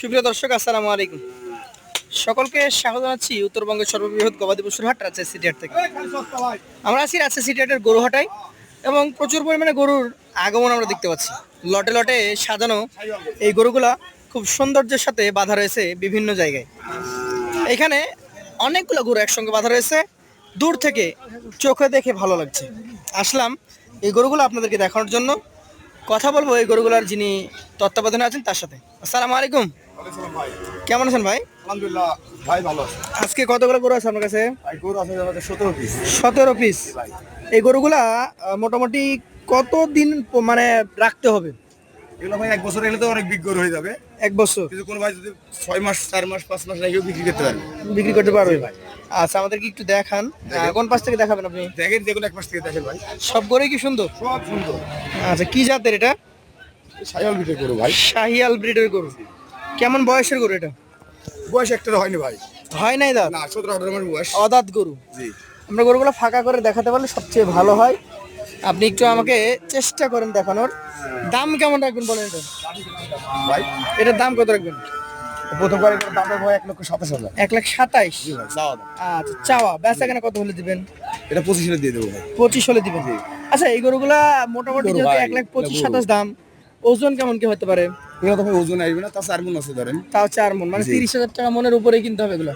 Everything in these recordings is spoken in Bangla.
সুপ্রিয় দর্শক, আসসালামু আলাইকুম। সকলকে স্বাগত জানাচ্ছি উত্তরবঙ্গের সর্ববৃহৎ গবাদি পশুর হাট রাজশাহী সিটি হাট থেকে। আমরা আছি রাজশাহী সিটি হাটের গরু হাটায় এবং প্রচুর পরিমাণে গরুর আগমন আমরা দেখতে পাচ্ছি। লটে লটে সাজানো এই গরুগুলা খুব সৌন্দর্যের সাথে বাঁধা রয়েছে বিভিন্ন জায়গায়। এখানে অনেকগুলো গরু একসঙ্গে বাঁধা রয়েছে, দূর থেকে চোখে দেখে ভালো লাগছে। আসলাম এই গরুগুলো আপনাদেরকে দেখানোর জন্য। কথা বলবো এই গরুগুলার যিনি তত্ত্বাবধানে আছেন তার সাথে। আসসালামু আলাইকুম। কেমন আছেন ভাই? আলহামদুলিল্লাহ ভাই, ভালো আছে। আজকে কতগুলো গরু আছে আপনার কাছে? ভাই গরু আছে আমাদের 17 পিস। 17 পিস। ভাই এই গরুগুলা মোটামুটি কত দিন মানে রাখতে হবে? এগুলো ভাই এক বছর এলে তো অনেক বিগ গরু হয়ে যাবে। এক বছর কিন্তু কোনো ভাই যদি 6 মাস 4 মাস 5 মাস রেখেও বিক্রি করতে পারবে। বিক্রি করতে পারবে ভাই? আচ্ছা, আমাদেরকে একটু দেখান। কোন পাশ থেকে দেখাবেন আপনি? দেখেন যেগুলো এক মাস থেকে দেখেন ভাই, সব গরুই কি সুন্দর? সব সুন্দর। আচ্ছা, কি জাতের এটা? সায়াল বিটের গরু ভাই। শাহিয়াল ব্রিডের গরু। কেমন বয়সের গরু এটা? বয়স একটা হয়নি ভাই, হয় নাই দাঁত? না 17-18 মাস বয়স। অদাঁত গরু। জি আমরা গরুগুলো ফাঁকা করে দেখাতে পারলে সবচেয়ে ভালো হয়। আপনি একটু আমাকে চেষ্টা করেন দেখানোর। দাম কেমন রাখবেন বলেন এটা? ভাই এটার দাম কত রাখবেন? প্রথমবার এগুলো দাম ভাই 1,27,000। 1,27,000। জি ভাই, চাওয়া দাম। আচ্ছা, চাওয়া বেচা কেনা কত হলে দিবেন? এটা 25 দিয়ে দেবো ভাই। 25 হলে দিবেন। আচ্ছা, এই গরুগুলা মোটামুটি গরু যেহেতু ভাই, 1,25,000 দাম, ওজন কেমন কি হতে পারে? এগুলো তো ভাই ওজন আসবে না, তা 4 মণ আছে ধরেন। তাও 4 মণ, মানে জি। 30,000 টাকা মনের উপরেই কিনতে হবে এগুলো।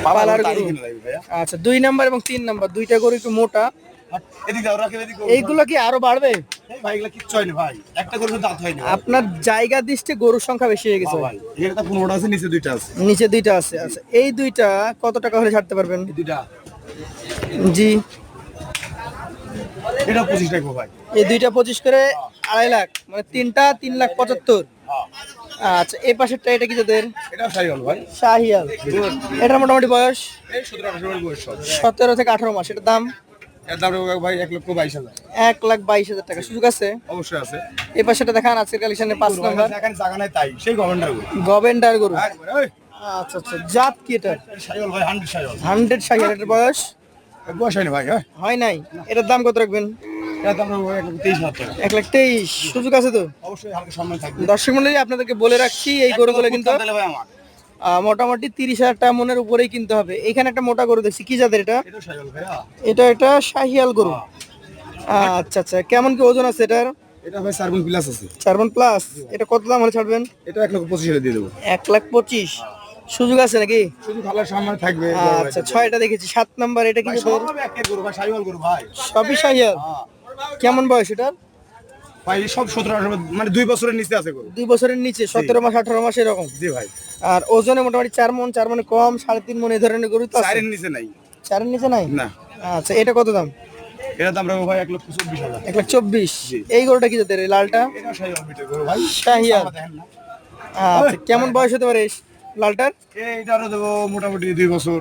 পালার তারই গরু। কিনা লাগবে ভাইয়া। আচ্ছা, 2 নাম্বার এবং 3 নাম্বার দুইটা গরু একটু মোটা। এদিকে দাও, রাখেন এদিকে। এইগুলো কি আরো বাড়বে? ভাই এগুলো কিচ্ছু হয়নি ভাই, একটা গরুর দাঁত হয়নি ভাই। আপনার জায়গা দৃষ্টি গরুর সংখ্যা বেশি হয়ে গেছে ভাই। এখানে তো 15টা আছে, নিচে 2টা আছে। নিচে দুইটা আছে। আচ্ছা, এই দুইটা কত টাকা হলে ছাড়তে পারবেন? এই 2টা জি, এটা 25 টাকা ভাই। এই দুইটা 25 করে 2.5 লাখ, মানে তিনটা 3,75,000। আচ্ছা, এই পাশেরটা এটা কি জাতের? এটা সাইকেল ভাই। শাহিয়াল। এটার মোটামুটি বয়স এই 17-18 মাস বয়স সব। 17 থেকে 18 মাস। এটার দাম এর দাম রাখবো ভাই 1,22,000। 1,22,000 টাকা। সুযোগ আছে? অবশ্যই আছে। এই পাশেটা দেখান, আজকের কালেকশনের 5 নাম্বার এখানে জায়গা নাই তাই সেই গভর্নমেন্টের গরু। গভেন্ডার গরু। একবারে ওই আচ্ছা আচ্ছা, জাত কি এটা? সাইকেল ভাই 100 সাইকেল। 100 শাহিয়াল। এটার বয়স বয়স হয়নি ভাই। হ্যাঁ, হয় নাই। এটার দাম কত রাখবেন? এর দাম রাখবো 1,23,000 টাকা। 1,23,000। সুযোগ আছে তো? অবশ্যই হালকা সম্মান থাকবে। দর্শক মন্ডলী, আপনাদেরকে বলে রাখছি এই গরুগুলো কিন্তু তাহলে ভাই আমার মোটামুটি 30,000 টাকা মনের উপরেই কিনতে হবে। এখানে একটা মোটা গরু দেখছি, কি জাতের এটা? এটা সাইকেল ভাইয়া। এটা শাহিয়াল গরু। আচ্ছা আচ্ছা, কেমন কি ওজন আছে এটার? এটা ভাই 4 গুণ প্লাস আছে। 4 মণ প্লাস। এটা কত দাম হলে ছাড়বেন? এটা 1,25,000 দিয়ে দেবো। 1,25,000। সুযোগ আছে নাকি? শুধু ভালো সম্মান থাকবে। আচ্ছা, 6টা দেখেছি। 7 নাম্বার এটা কি ভাই জাতের? সব একের গরু ভাই, সাইকেল গরু ভাই। সবই শাহিয়াল। হ্যাঁ কেমন বয়স এটা? ভাই সব 17-18 মানে 2 বছরের নিচে আছে গরু। 2 বছরের নিচে, 17 মাস 18 মাস এরকম। জি ভাই। আর ওজনে মোটামুটি 4 মণ, 4 মণে কম, 3.5 মণ এই ধরনের গরু তো আছে। 4 এর নিচে নাই। 4 এর নিচে নাই? না, আচ্ছা, এটা কত দাম? এটার দাম রাখবো ভাই 1,24,000। 1,24,000। জি। এই গরুটা কি জাতের? এই লালটা এটা সাইকেল বিটের গরু ভাই। শাহিয়াল। সামনে দেখেন না। আচ্ছা, কেমন বয়স হতে পারে এই লালটার? এইটারও দেবো মোটামুটি 2 বছর,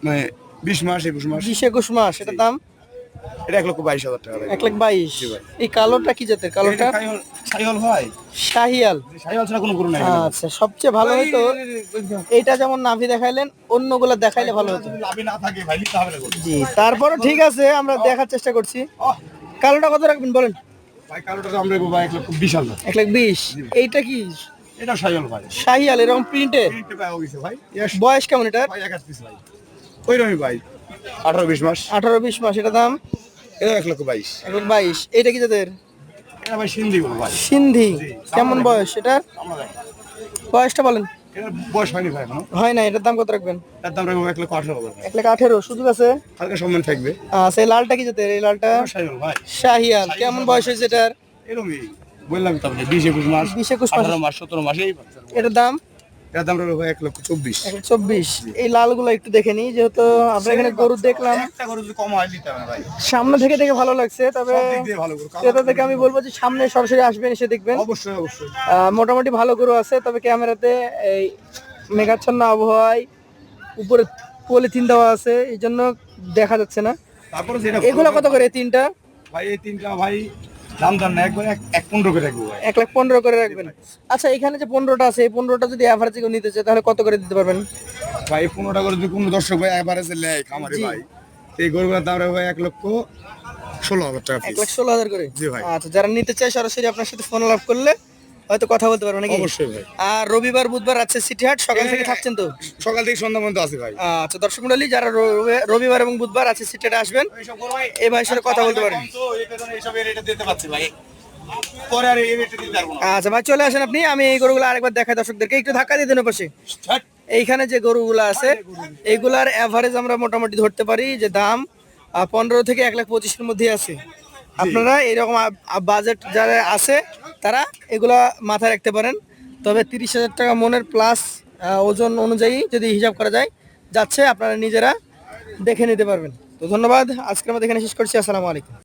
মানে 20 মাস 21 মাস। 20-21 মাস। এটার দাম এটা 1,22,000 টাকা ভাই। 1,22,000। জি ভাই। এই কালোটা কি জাতের? কালোটা সাইকেল ভাই। শাহিয়াল। সাইকেল ছাড়া কোনো গরু নাই। আচ্ছা, সবচেয়ে ভালো হতো এইটা যেমন নাভি দেখাইলেন, অন্যগুলো দেখাইলে ভালো হতো। যদি লাভই না থাকে ভাই নিতে হবে না গরু। জি, তারপরে ঠিক আছে, আমরা দেখার চেষ্টা করছি। আহ, কালোটা কত রাখবেন বলেন? ভাই কালোটা দাম রাখবো ভাই 1,20,000। 1,20,000। এইটা কি এটা সাইকেল ভাই। শাহিয়াল এরকম প্রিন্টের? প্রিন্টে পাওয়া গেছে ভাই। বয়স কেমন এটার? ভাই 21 পিস ভাই। ওইরকমই ভাই 18-20 মাস। 18-20 মাস। এটা দাম এটা 1,22,000। 1,22,000। এইটা কি জাতের? এটা ভাই সিন্ধি গরু ভাই। সিন্ধি। জি। কেমন বয়স এটার? আমরা দেখেন বয়সটা বলেন। এটার বয়স হয়নি ভাই এখনো। হয় না। এটার দাম কত রাখবেন? এর দাম রাখবো 1,18,000 ভাই। 1,18,000। সুযোগ আছে? হালকা সম্মান থাকবে। সেই লালটা কি জাতের? এই লালটা এটা সাইকেল ভাই। শাহিয়াল। কেমন বয়স হয়েছে এটার? এরকমই বললাম তো আপনি 20-21 মাস, 20-21 মাস। 18 মাস 17 মাস এই বাচ্চার বয়স। এটার দাম এর দাম রাখবো ভাই 1,24,000। 1,24,000। এই লালগুলো একটু দেখে নিই, যেহেতু আমরা এখানে গরু দেখলাম, একটা গরু যদি কম হয় দিতে হবে ভাই। সামনে থেকে দেখে ভালো লাগছে। তবে সব দিক দিয়ে ভালো গরু। ক্রেতা থেকে আমি বলবো যে সামনে সরাসরি আসবেন, এসে দেখবেন। অবশ্যই অবশ্যই। মোটামুটি ভালো গরু আছে, তবে ক্যামেরাতে এই মেঘাচ্ছন্ন আবহাওয়ায় উপরে পলিথিন দেওয়া আছে, এই জন্য দেখা যাচ্ছে না। তারপরে যেটা এগুলো কত করে? তিনটা ভাই, এই তিনটা ভাই দাম দাম না, একবার 1,15,000 করে রাখবো ভাই। 1,15,000 করে রাখবেন। আচ্ছা, এখানে যে 15টা আছে, এই 15টা যদি অ্যাভারেজে কেউ নিতে চায় তাহলে কত করে দিতে পারবেন? ভাই 15টা করে যদি কোনো দর্শক ভাই এভারেজে নেয় খামারে জি। ভাই, এই গরুগুলোর দাম রাখবো ভাই 1,16,000 টাকা পিস। 1,16,000 করে। জি ভাই। আচ্ছা, যারা নিতে চায় সরাসরি আপনার সাথে ফোন আলাপ করলে হয়তো কথা বলতে পারবো নাকি? অবশ্যই ভাই। আর রবিবার বুধবার আছে সিটি হাট, সকাল থেকে হ্যাঁ। থাকছেন তো? সকাল থেকে সন্ধ্যা পর্যন্ত আছে ভাই। আচ্ছা দর্শক মন্ডলী, যারা রবিবার এবং বুধবার আছে সিটি হাটে আসবেন, এই ভাইয়ের সাথে কথা বলতে পারেন। আচ্ছা ভাই চলে আসেন আপনি, আমি এই গরুগুলো আরেকবার দেখাই দর্শকদেরকে, একটু ধাক্কা দিয়ে দেন পাশে। এইখানে যে গরুগুলো আছে এইগুলার এভারেজ আমরা মোটামুটি ধরতে পারি যে দাম 15 থেকে 1,25,000-এর মধ্যে আছে। আপনারা এরকম বাজেট যারা আছে তারা এগুলা মাথায় রাখতে পারেন। তবে 30,000 টাকা মনের প্লাস ওজন অনুযায়ী যদি হিসাব করা যায় যাচ্ছে, আপনারা নিজেরা দেখে নিতে পারবেন। তো ধন্যবাদ, আজকের মধ্যে এখানে শেষ করছি। আসসালামু আলাইকুম।